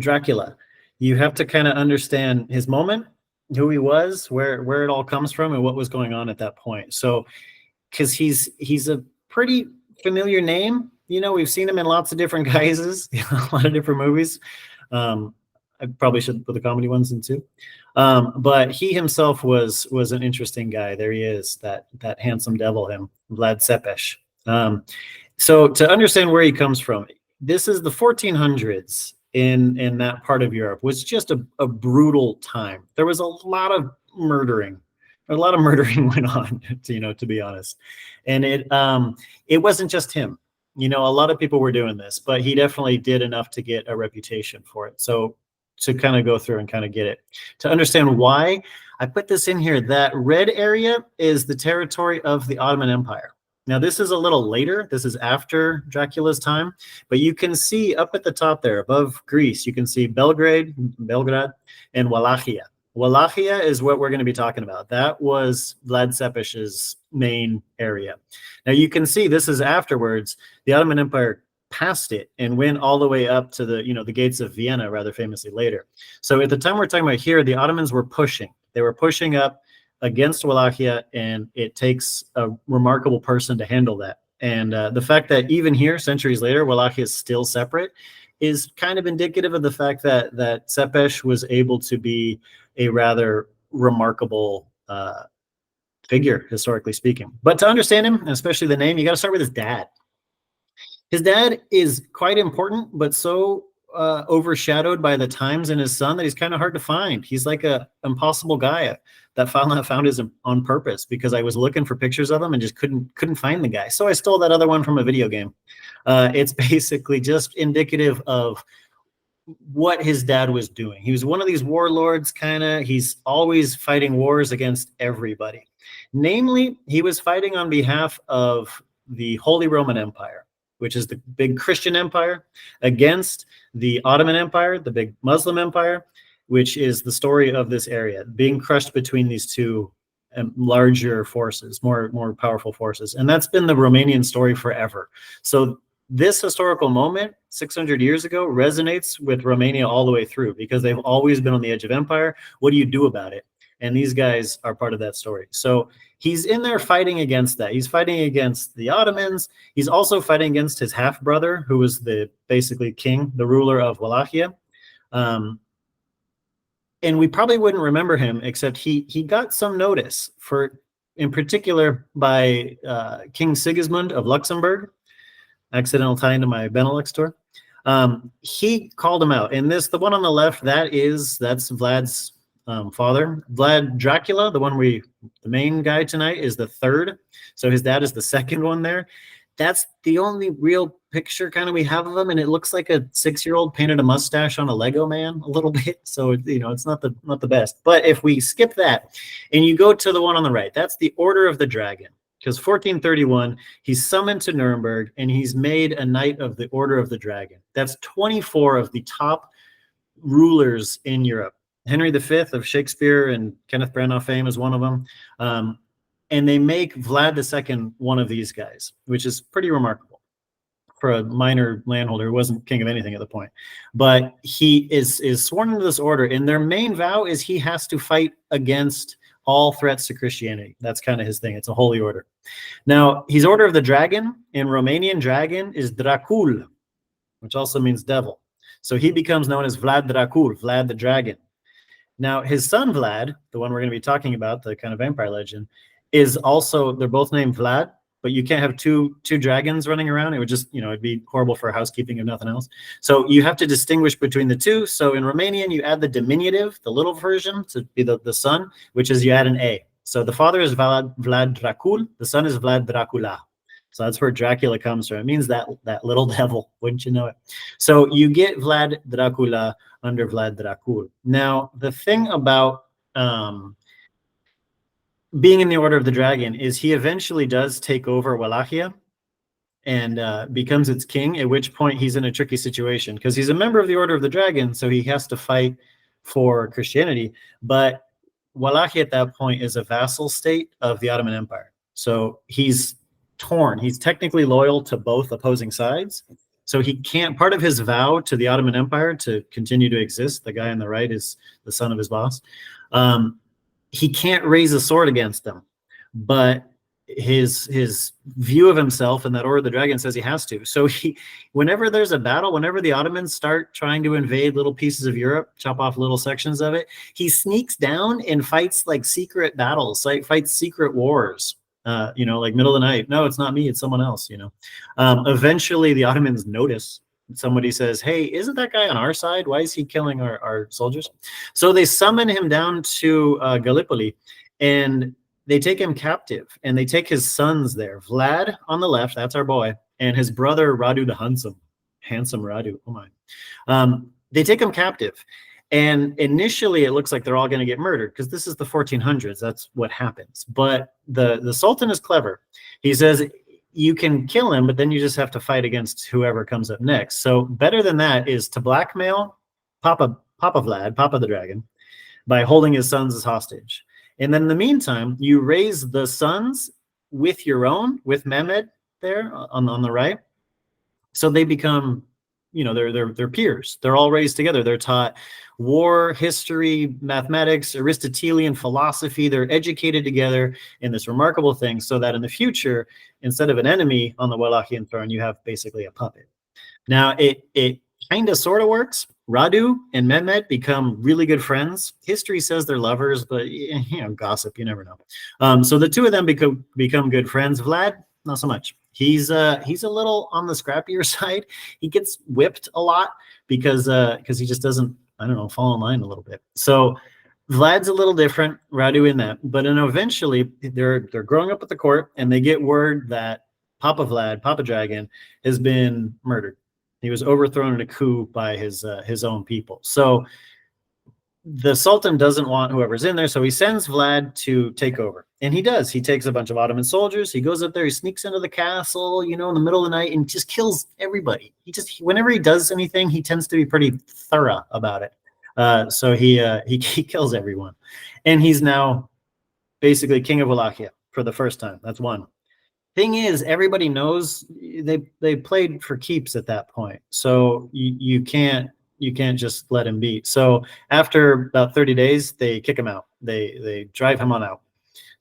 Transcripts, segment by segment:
Dracula. You have to kind of understand his moment, who he was, where it all comes from, and what was going on at that point. So, because he's a pretty familiar name, we've seen him in lots of different guises, a lot of different movies. I probably should put the comedy ones in too. But he himself was an interesting guy. There he is, that handsome devil, him, Vlad Cepes. So to understand where he comes from, this is the 1400s in that part of Europe. Was just a brutal time. There was a lot of murdering. A lot of murdering went on, to be honest. And it wasn't just him. A lot of people were doing this, but he definitely did enough to get a reputation for it. So to kind of go through and kind of get it. To understand why, I put this in here. That red area is the territory of the Ottoman Empire. Now, this is a little later. This is after Dracula's time. But you can see up at the top there, above Greece, you can see Belgrade, and Wallachia. Wallachia is what we're going to be talking about. That was Vlad Cepes's main area. Now, you can see this is afterwards. The Ottoman Empire passed it and went all the way up to the gates of Vienna, rather famously later. So at the time we're talking about here, the Ottomans were pushing. They were pushing up against Wallachia, and it takes a remarkable person to handle that. And the fact that even here, centuries later, Wallachia is still separate is kind of indicative of the fact that Cepes was able to be a rather remarkable figure, historically speaking. But to understand him, and especially the name, you got to start with his dad. His dad is quite important, but so overshadowed by the times and his son that he's kind of hard to find. He's like a impossible guy that found his on purpose, because I was looking for pictures of him and just couldn't find the guy. So I stole that other one from a video game. It's basically just indicative of what his dad was doing. He was one of these warlords, kind of. He's always fighting wars against everybody. Namely, he was fighting on behalf of the Holy Roman Empire, which is the big Christian empire, against the Ottoman Empire, the big Muslim empire, which is the story of this area, being crushed between these two larger forces, more powerful forces. And that's been the Romanian story forever. So this historical moment, 600 years ago, resonates with Romania all the way through, because they've always been on the edge of empire. What do you do about it? And these guys are part of that story. So he's in there fighting against that. He's fighting against the Ottomans. He's also fighting against his half-brother, who was the basically king, the ruler of Wallachia. And we probably wouldn't remember him, except he got some notice, in particular by King Sigismund of Luxembourg. Accidental tie into my Benelux tour. He called him out. And the one on the left, that's Vlad's father. Vlad Dracula, the main guy tonight, is the third. So his dad is the second one there. That's the only real picture kind of we have of him, and it looks like a 6-year-old painted a mustache on a Lego man a little bit. So it's not the best. But if we skip that and you go to the one on the right, that's the Order of the Dragon. Because 1431, he's summoned to Nuremberg, and he's made a knight of the Order of the Dragon. That's 24 of the top rulers in Europe. Henry V of Shakespeare and Kenneth Branagh fame is one of them. And they make Vlad II one of these guys, which is pretty remarkable for a minor landholder who wasn't king of anything at the point. But he is sworn into this order, and their main vow is he has to fight against all threats to Christianity. That's kind of his thing. It's a holy order. Now, he's Order of the Dragon. In Romanian, dragon is Dracul, which also means devil. So he becomes known as Vlad Dracul, Vlad the Dragon. Now, his son Vlad, the one we're going to be talking about, the kind of vampire legend, is also, they're both named Vlad, but you can't have two dragons running around. It would just, it'd be horrible for housekeeping if nothing else. So you have to distinguish between the two. So in Romanian, you add the diminutive, the little version, to be the son, which is you add an A. So the father is Vlad Dracul, the son is Vlad Dracula. So that's where Dracula comes from. It means that little devil, wouldn't you know it? So you get Vlad Dracula under Vlad Dracul. Now, the thing about being in the Order of the Dragon is he eventually does take over Wallachia and becomes its king, at which point he's in a tricky situation because he's a member of the Order of the Dragon, so he has to fight for Christianity. But Wallachia at that point is a vassal state of the Ottoman Empire. So he's torn. He's technically loyal to both opposing sides. So he can't, part of his vow to the Ottoman Empire to continue to exist, the guy on the right is the son of his boss. He can't raise a sword against them, but his view of himself and that Order of the Dragon says he has to. So whenever there's a battle, whenever the Ottomans start trying to invade little pieces of Europe, chop off little sections of it, he sneaks down and fights like secret battles, like fights secret wars. Like middle of the night. No, it's not me, it's someone else. Eventually the Ottomans notice. Somebody says, hey, isn't that guy on our side? Why is he killing our soldiers? So they summon him down to Gallipoli, and they take him captive, and they take his sons there. Vlad on the left, that's our boy, and his brother Radu the handsome Radu. Oh my. They take him captive, and initially it looks like they're all going to get murdered because this is the 1400s. That's what happens. But the Sultan is clever. He says, you can kill him, but then you just have to fight against whoever comes up next. So better than that is to blackmail Papa Vlad, Papa the Dragon, by holding his sons as hostage. And then in the meantime, you raise the sons with your own, with Mehmed there on the right. So they become, they're peers. They're all raised together. They're taught war, history, mathematics, Aristotelian philosophy. They're educated together in this remarkable thing, so that in the future, instead of an enemy on the Wallachian throne, you have basically a puppet. Now, it kind of sort of works. Radu and Mehmed become really good friends. History says they're lovers, but gossip, you never know. So the two of them become good friends. Vlad, not so much. He's a little on the scrappier side. He gets whipped a lot because he just doesn't, fall in line a little bit. So Vlad's a little different, Radu in that. But then eventually they're growing up at the court, and they get word that Papa Vlad, Papa Dragon, has been murdered. He was overthrown in a coup by his own people. So the Sultan doesn't want whoever's in there, so he sends Vlad to take over. And he does. He takes a bunch of Ottoman soldiers. He goes up there. He sneaks into the castle, in the middle of the night, and just kills everybody. Whenever he does anything, he tends to be pretty thorough about it. So he kills everyone. And he's now basically king of Wallachia for the first time. That's one. Thing is, everybody knows they played for keeps at that point. So you can't just let him beat. So after about 30 days, they kick him out. They drive him on out.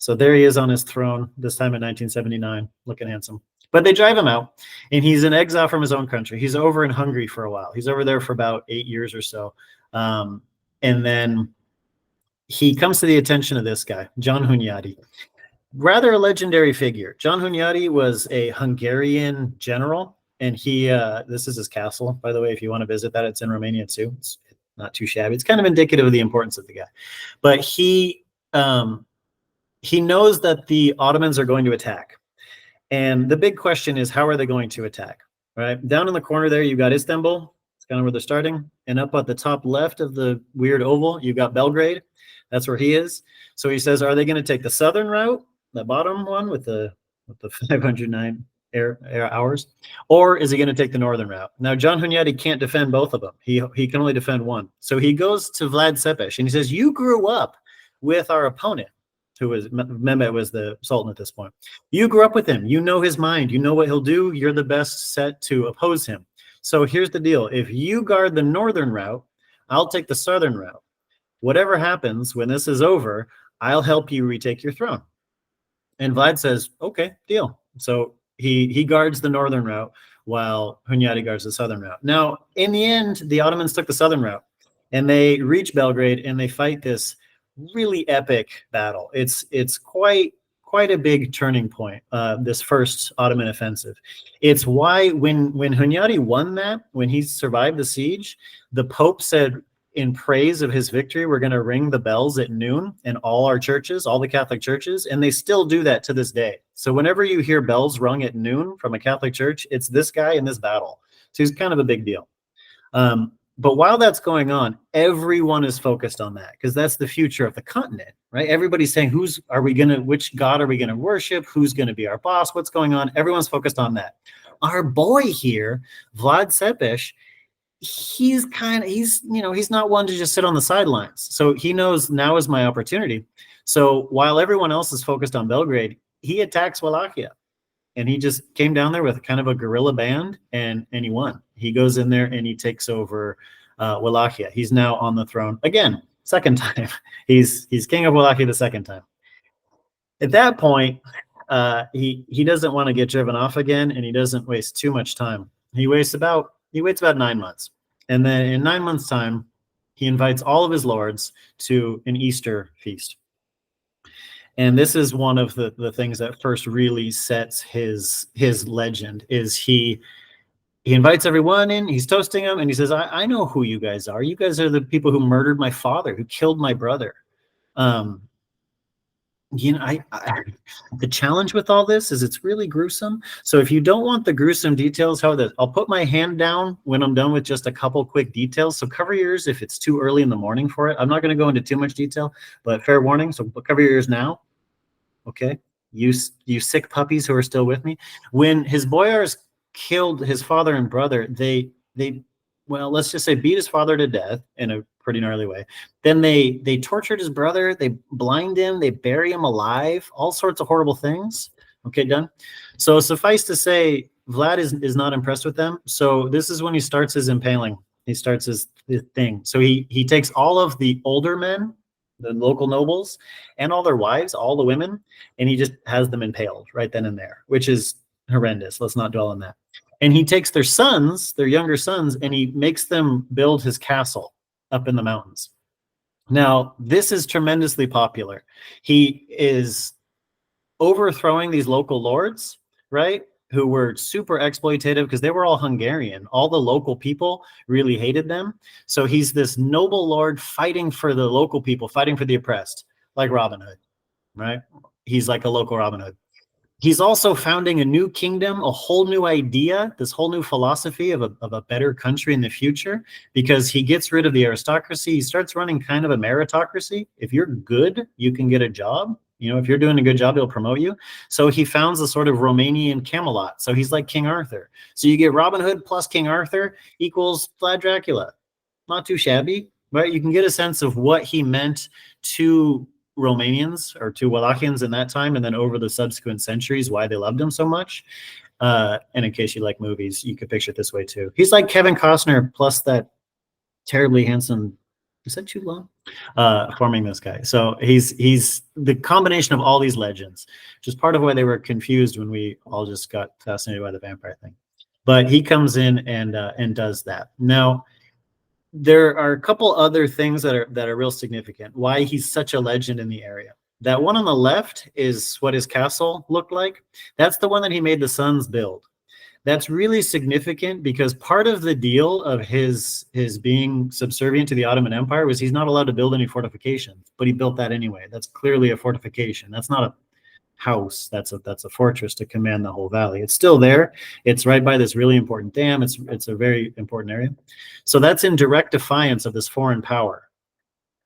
So there he is on his throne, this time in 1979, looking handsome. But they drive him out, and he's in exile from his own country. He's over in Hungary for a while. He's over there for about 8 years or so. And then he comes to the attention of this guy, John Hunyadi. Rather a legendary figure. John Hunyadi was a Hungarian general, and he this is his castle, by the way. If you want to visit that, it's in Romania too. It's not too shabby. It's kind of indicative of the importance of the guy. But he knows that the Ottomans are going to attack, and the big question is, how are they going to attack? Right down in the corner there, you've got Istanbul. It's kind of where they're starting, and up at the top left of the weird oval, you've got Belgrade. That's where he is. So he says, are they going to take the southern route, the bottom one with the 509 hours, or is he going to take the northern route? Now, John Hunyadi can't defend both of them. He can only defend one. So he goes to Vlad Tepes, and he says, you grew up with our opponent, who was Mehmet, was the Sultan at this point. You grew up with him. You know his mind. You know what he'll do. You're the best set to oppose him. So here's the deal. If you guard the northern route, I'll take the southern route. Whatever happens when this is over, I'll help you retake your throne. And Vlad says, okay, deal. So he guards the northern route while Hunyadi guards the southern route. Now, in the end, the Ottomans took the southern route, and they reach Belgrade, and they fight this really epic battle. It's quite a big turning point, this first Ottoman offensive. It's why when Hunyadi won that, when he survived the siege, the Pope said, in praise of his victory, we're going to ring the bells at noon in all our churches, all the Catholic churches, and they still do that to this day. So whenever you hear bells rung at noon from a Catholic church, it's this guy in this battle. So he's kind of a big deal. But while that's going on, everyone is focused on that, because that's the future of the continent, right? Everybody's saying, which God are we going to worship? Who's going to be our boss? What's going on? Everyone's focused on that. Our boy here, Vlad Tepes, he's not one to just sit on the sidelines. So he knows now is my opportunity. So while everyone else is focused on Belgrade, he attacks Wallachia. and he just came down there with kind of a guerrilla band, and he won. He goes in there and he takes over Wallachia. He's now on the throne again, second time. He's king of Wallachia the second time. At that point, he doesn't want to get driven off again, and he doesn't waste too much time. He waits about 9 months, and then in 9 months' time, he invites all of his lords to an Easter feast. And this is one of the things that first really sets his legend. Is he invites everyone in, he's toasting them, and he says, I know who you guys are. You guys are the people who murdered my father, who killed my brother. You know, the challenge with all this is it's really gruesome. So if you don't want the gruesome details, I'll put my hand down when I'm done with just a couple quick details. So cover your ears if it's too early in the morning for it. I'm not going to go into too much detail, but fair warning. So cover your ears now. Okay. You sick puppies who are still with me. When his boyars killed his father and brother, they well, let's just say beat his father to death in a pretty gnarly way. Then they tortured his brother, they blind him, they bury him alive, all sorts of horrible things. Okay, done. So suffice to say, Vlad is not impressed with them. So this is when he starts his impaling. He starts his thing. So he takes all of the older men, the local nobles, and all their wives, all the women, and he just has them impaled right then and there, which is horrendous. Let's not dwell on that. And he takes their sons, their younger sons, and he makes them build his castle up in the mountains. Now, this is tremendously popular. He is overthrowing these local lords, right, who were super exploitative because they were all Hungarian. All the local people really hated them. So he's this noble lord fighting for the local people, fighting for the oppressed, like Robin Hood, right? He's like a local Robin Hood. He's also founding a new kingdom, a whole new idea, this whole new philosophy of a better country in the future, because he gets rid of the aristocracy. He starts running kind of a meritocracy. If you're good, you can get a job. You know, if you're doing a good job, they'll promote you. So he founds a sort of Romanian Camelot. So he's like King Arthur. So you get Robin Hood plus King Arthur equals Vlad Dracula. Not too shabby, right? You can get a sense of what he meant to Romanians or to Wallachians in that time, and then over the subsequent centuries, why they loved him so much. And in case you like movies, you could picture it this way too. He's like Kevin Costner plus that terribly handsome, is that too long? Forming this guy. So he's the combination of all these legends, which is part of why they were confused when we all just got fascinated by the vampire thing. But he comes in and does that. Now, there are a couple other things that are real significant. Why he's such a legend in the area. That one on the left is what his castle looked like. That's the one that he made the sons build. That's really significant because part of the deal of his being subservient to the Ottoman Empire was he's not allowed to build any fortifications, but he built that anyway. That's clearly a fortification. That's not a house. That's a fortress to command the whole valley. It's still there. It's right by this really important dam. It's a very important area. So that's in direct defiance of this foreign power.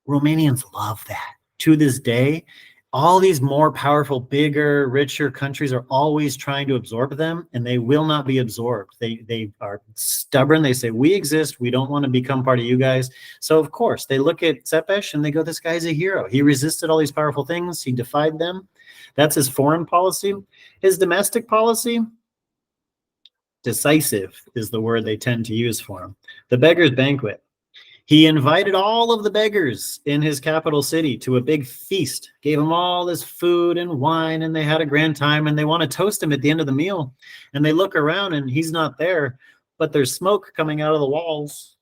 Romanians love that. To this day, all these more powerful, bigger, richer countries are always trying to absorb them, and they will not be absorbed. They are stubborn. They say, we exist. We don't want to become part of you guys. So, of course, they look at Cepes and they go, this guy's a hero. He resisted all these powerful things. He defied them. That's his foreign policy. His domestic policy, decisive is the word they tend to use for him. The beggar's banquet. He invited all of the beggars in his capital city to a big feast, gave them all this food and wine, and they had a grand time, and they want to toast him at the end of the meal. And they look around and he's not there, but there's smoke coming out of the walls,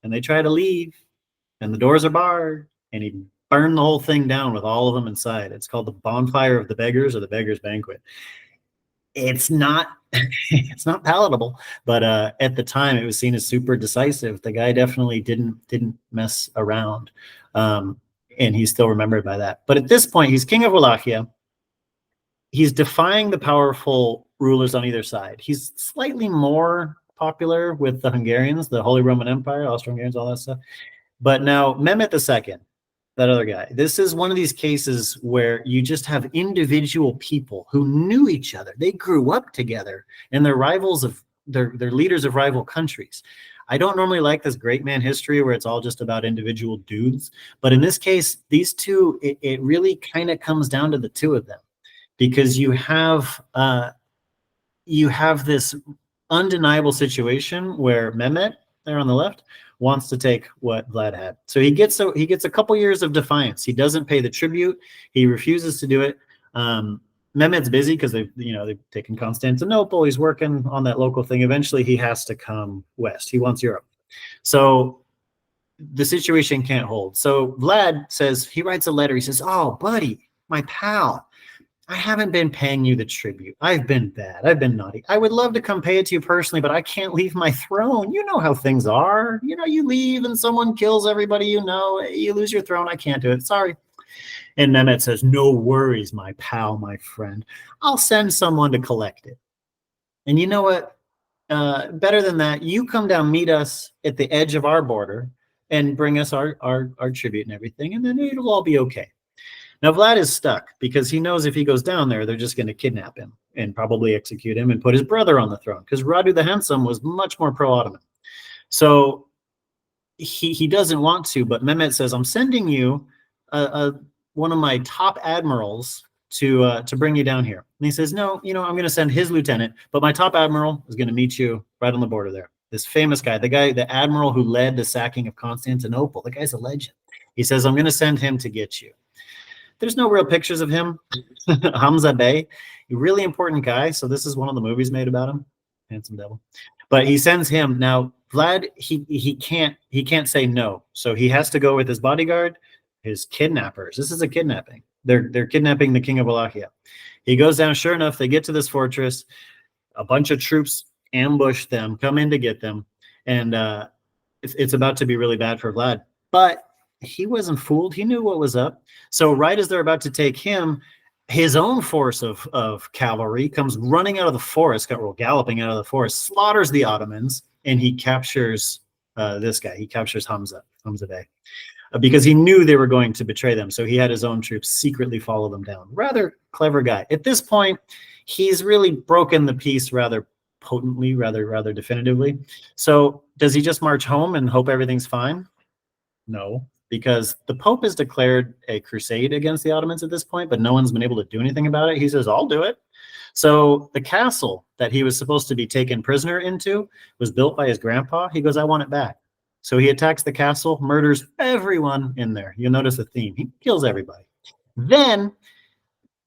and they try to leave, and the doors are barred, and he burned the whole thing down with all of them inside. It's called the bonfire of the beggars or the beggars banquet. It's not it's not palatable, but at the time it was seen as super decisive. The guy definitely didn't mess around, and he's still remembered by that. But at this point, he's king of Wallachia. He's defying the powerful rulers on either side. He's slightly more popular with the Hungarians, the Holy Roman Empire, Austro-Hungarians, all that stuff. But now Mehmet II, that other guy, this is one of these cases where you just have individual people who knew each other. They grew up together, and they're rivals of they're leaders of rival countries. I don't normally like this great man history where it's all just about individual dudes, but in this case, these two, it really kind of comes down to the two of them, because you have you have this undeniable situation where Mehmet, there on the left, wants to take what Vlad had. So he gets a couple years of defiance. He doesn't pay the tribute. He refuses to do it. Mehmet's busy because they've taken Constantinople. He's working on that local thing. Eventually, he has to come west. He wants Europe. So the situation can't hold. So Vlad says, he writes a letter. He says, "Oh, buddy, my pal, I haven't been paying you the tribute. I've been bad. I've been naughty. I would love to come pay it to you personally, but I can't leave my throne. You know how things are. You know, you leave and someone kills everybody you know. You lose your throne. I can't do it. Sorry." And Mehmet says, "No worries, my pal, my friend. I'll send someone to collect it. And you know what? Better than that, you come down, meet us at the edge of our border and bring us our tribute and everything, and then it'll all be okay." Now, Vlad is stuck because he knows if he goes down there, they're just going to kidnap him and probably execute him and put his brother on the throne, because Radu the Handsome was much more pro-Ottoman. So he doesn't want to, but Mehmet says, "I'm sending you one of my top admirals to bring you down here." And he says, "No, I'm going to send his lieutenant, but my top admiral is going to meet you right on the border there. This famous guy, the admiral who led the sacking of Constantinople. The guy's a legend." He says, "I'm going to send him to get you." There's no real pictures of him. Hamza Bey, a really important guy. So this is one of the movies made about him, Handsome Devil. But he sends him. Now, Vlad, he can't say no. So he has to go with his bodyguard, his kidnappers. This is a kidnapping. They're kidnapping the king of Wallachia. He goes down. Sure enough, they get to this fortress. A bunch of troops ambush them, come in to get them, and it's about to be really bad for Vlad. But he wasn't fooled. He knew what was up. So right as they're about to take him, his own force of cavalry comes running out of the forest, galloping out of the forest, slaughters the Ottomans, and he captures this guy. He captures Hamza Bey. Because he knew they were going to betray them. So he had his own troops secretly follow them down. Rather clever guy. At this point, he's really broken the peace rather potently, rather definitively. So does he just march home and hope everything's fine? No, because the Pope has declared a crusade against the Ottomans at this point, but no one's been able to do anything about it. He says, "I'll do it." So the castle that he was supposed to be taken prisoner into was built by his grandpa. He goes, "I want it back." So he attacks the castle, murders everyone in there. You'll notice a theme. He kills everybody. Then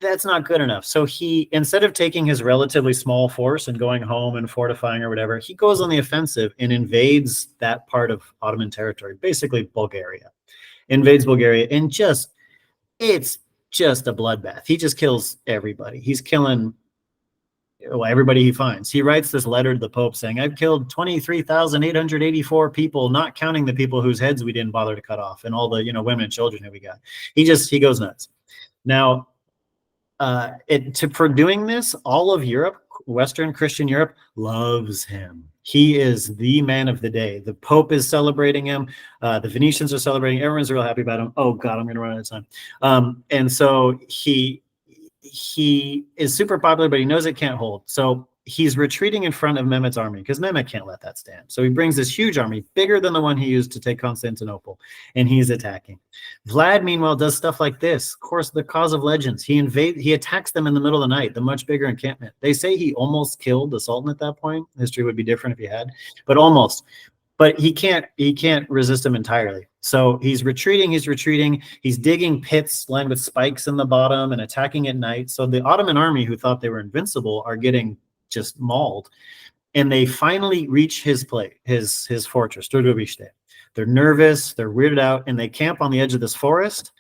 that's not good enough. So he, instead of taking his relatively small force and going home and fortifying or whatever, he goes on the offensive and invades that part of Ottoman territory, basically Bulgaria. Invades Bulgaria, and it's just a bloodbath. He just kills everybody. He's killing everybody he finds. He writes this letter to the Pope saying, "I've killed 23,884 people, not counting the people whose heads we didn't bother to cut off, and all the women and children who we got." He goes nuts. Now, for doing this, all of Europe, Western Christian Europe, loves him. He is the man of the day. The Pope is celebrating him. The Venetians are celebrating. Everyone's real happy about him. Oh God, I'm going to run out of time. And so he is super popular, but he knows it can't hold. So he's retreating in front of Mehmet's army because Mehmet can't let that stand. So he brings this huge army, bigger than the one he used to take Constantinople, and he's attacking. Vlad, meanwhile, does stuff like this. Of course, the cause of legends. He attacks them in the middle of the night, the much bigger encampment. They say he almost killed the Sultan at that point. History would be different if he had, but almost. But he can't resist him entirely. So he's retreating. He's digging pits lined with spikes in the bottom and attacking at night. So the Ottoman army, who thought they were invincible, are getting just mauled. And they finally reach his fortress, Drugobishte. They're nervous, they're weirded out, and they camp on the edge of this forest.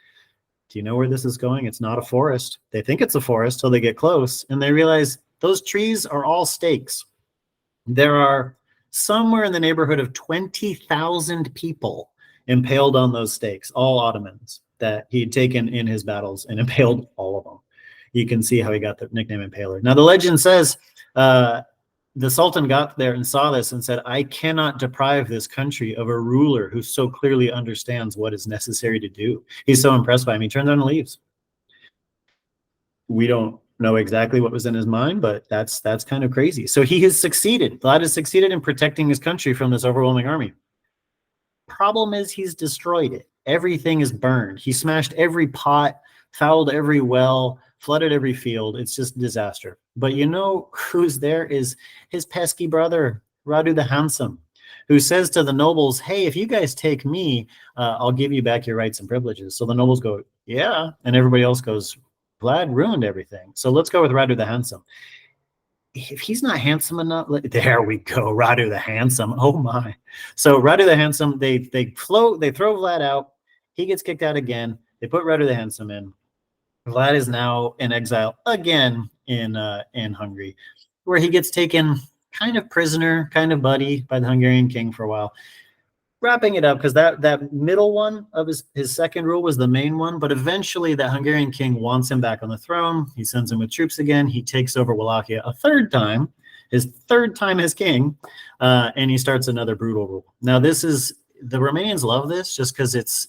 Do you know where this is going? It's not a forest. They think it's a forest till they get close, and they realize those trees are all stakes. There are somewhere in the neighborhood of 20,000 people impaled on those stakes, all Ottomans that he'd taken in his battles and impaled all of them. You can see how he got the nickname Impaler. Now, the legend says the Sultan got there and saw this and said, "I cannot deprive this country of a ruler who so clearly understands what is necessary to do." He's so impressed by him, he turns around and leaves. We don't know exactly what was in his mind, but that's kind of crazy. So he has succeeded. Vlad has succeeded in protecting his country from this overwhelming army. Problem is, he's destroyed it. Everything is burned. He smashed every pot, fouled every well, flooded every field. It's just disaster. But you know who's there is his pesky brother, Radu the Handsome, who says to the nobles, hey, if you guys take me, I'll give you back your rights and privileges. So the nobles go, yeah. And everybody else goes, Vlad ruined everything. So let's go with Radu the Handsome. If he's not handsome enough, there we go, Radu the Handsome. Oh my. So Radu the Handsome, they throw Vlad out. He gets kicked out again. They put Radu the Handsome in. Vlad is now in exile again in Hungary, where he gets taken kind of prisoner, kind of buddy by the Hungarian king for a while. Wrapping it up, because that middle one of his second rule was the main one, but eventually that Hungarian king wants him back on the throne. He sends him with troops again. He takes over Wallachia a third time, his third time as king, and he starts another brutal rule. Now the Romanians love this just because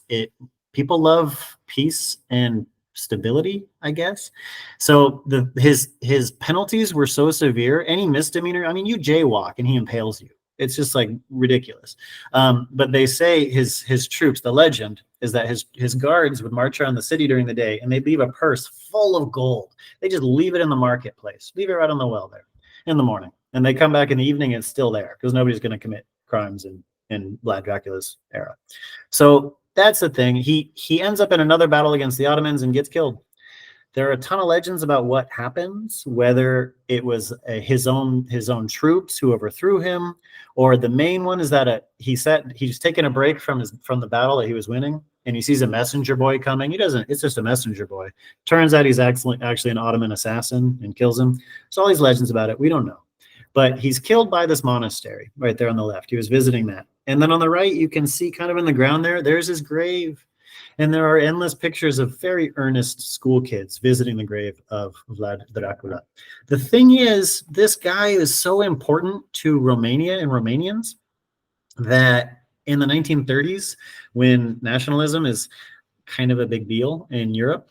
people love peace and stability, I guess. So his penalties were so severe. Any misdemeanor, I mean, you jaywalk and he impales you. It's just like ridiculous. But they say his troops, the legend is that his guards would march around the city during the day and they'd leave a purse full of gold. They just leave it in the marketplace, leave it right on the well there in the morning. And they come back in the evening and it's still there because nobody's going to commit crimes in Vlad Dracula's era. So that's the thing. He ends up in another battle against the Ottomans and gets killed. There are a ton of legends about what happens, whether it was his own troops who overthrew him, or the main one is that he's taking a break from the battle that he was winning, and he sees a messenger boy coming. It's just a messenger boy. Turns out he's actually an Ottoman assassin and kills him. There's all these legends about it. We don't know. But he's killed by this monastery right there on the left. He was visiting that. And then on the right, you can see kind of in the ground there's his grave. And there are endless pictures of very earnest school kids visiting the grave of Vlad Dracula. The thing is, this guy is so important to Romania and Romanians that in the 1930s, when nationalism is kind of a big deal in Europe,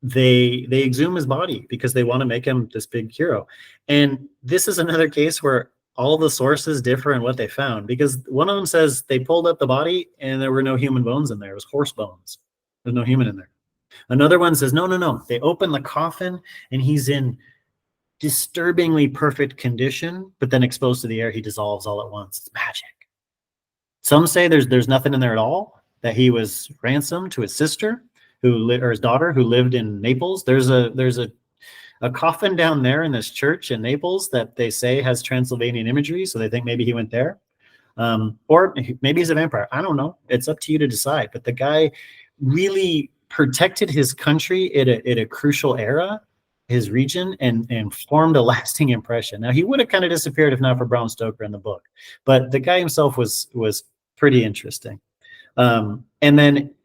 they exhume his body because they want to make him this big hero. And this is another case where all the sources differ in what they found, because one of them says they pulled up the body and there were no human bones in there. It was horse bones. There's no human in there. Another one says, no. They open the coffin and he's in disturbingly perfect condition, but then exposed to the air, he dissolves all at once. It's magic. Some say there's nothing in there at all, that he was ransomed to his sister or his daughter who lived in Naples. There's a coffin down there in this church in Naples that they say has Transylvanian imagery, so they think maybe he went there. Or maybe he's a vampire. I don't know. It's up to you to decide. But the guy really protected his country at a crucial era, his region, and formed a lasting impression. Now, he would have kind of disappeared if not for Bram Stoker in the book. But the guy himself was pretty interesting. And then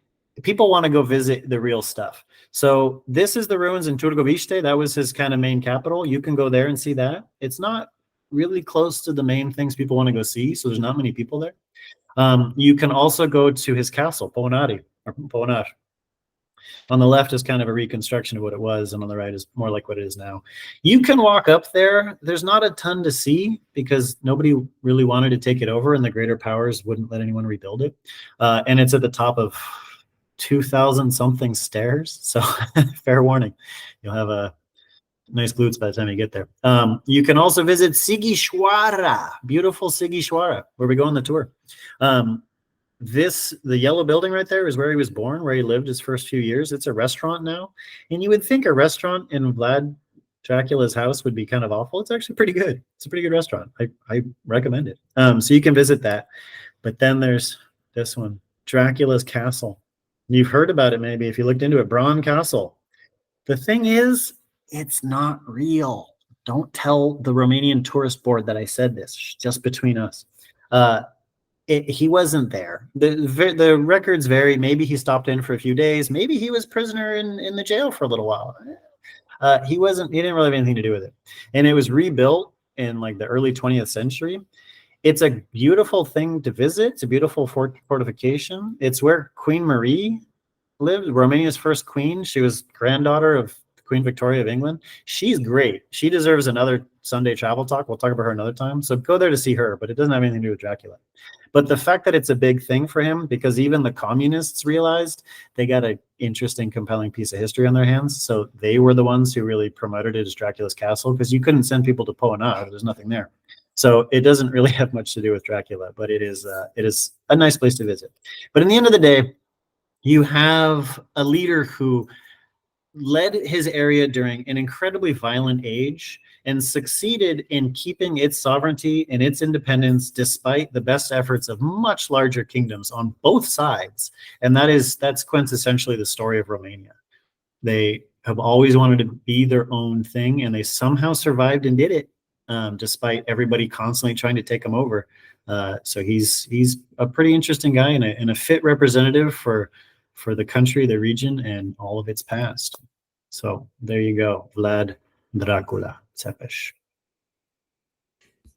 people want to go visit the real stuff. So this is the ruins in Târgoviște. That was his kind of main capital. You can go there and see that. It's not really close to the main things people want to go see, so there's not many people there. You can also go to his castle, Ponar. On the left is kind of a reconstruction of what it was, and on the right is more like what it is now. You can walk up there. There's not a ton to see because nobody really wanted to take it over, and the greater powers wouldn't let anyone rebuild it. And it's at the top of 2,000 something stairs, so fair warning, you'll have a nice glutes by the time you get there. You can also visit Sighișoara, beautiful Sighișoara, where we go on the tour. The yellow building right there is where he was born, where he lived his first few years. It's a restaurant now, and you would think a restaurant in Vlad Dracula's house would be kind of awful. It's actually pretty good. It's a pretty good restaurant. I recommend it. So you can visit that. But then there's this one, Dracula's Castle. You've heard about it maybe if you looked into it, Bran Castle. The thing is, it's not real. Don't tell the Romanian tourist board that I said this, just between us. He wasn't there. The records vary. Maybe he stopped in for a few days. Maybe he was prisoner in the jail for a little while. He didn't really have anything to do with it. And it was rebuilt in like the early 20th century. It's a beautiful thing to visit. It's a beautiful fortification. It's where Queen Marie lived, Romania's first queen. She was granddaughter of Queen Victoria of England. She's great. She deserves another Sunday travel talk. We'll talk about her another time. So go there to see her, but it doesn't have anything to do with Dracula. But the fact that it's a big thing for him, because even the communists realized they got an interesting, compelling piece of history on their hands. So they were the ones who really promoted it as Dracula's castle, because you couldn't send people to Poona. There's nothing there. So it doesn't really have much to do with Dracula, but it is a nice place to visit. But in the end of the day, you have a leader who led his area during an incredibly violent age and succeeded in keeping its sovereignty and its independence despite the best efforts of much larger kingdoms on both sides. And that's quintessentially the story of Romania. They have always wanted to be their own thing, and they somehow survived and did it, despite everybody constantly trying to take them over. So he's a pretty interesting guy and a fit representative for the country, the region, and all of its past. So there you go, Vlad Dracula Tzepes.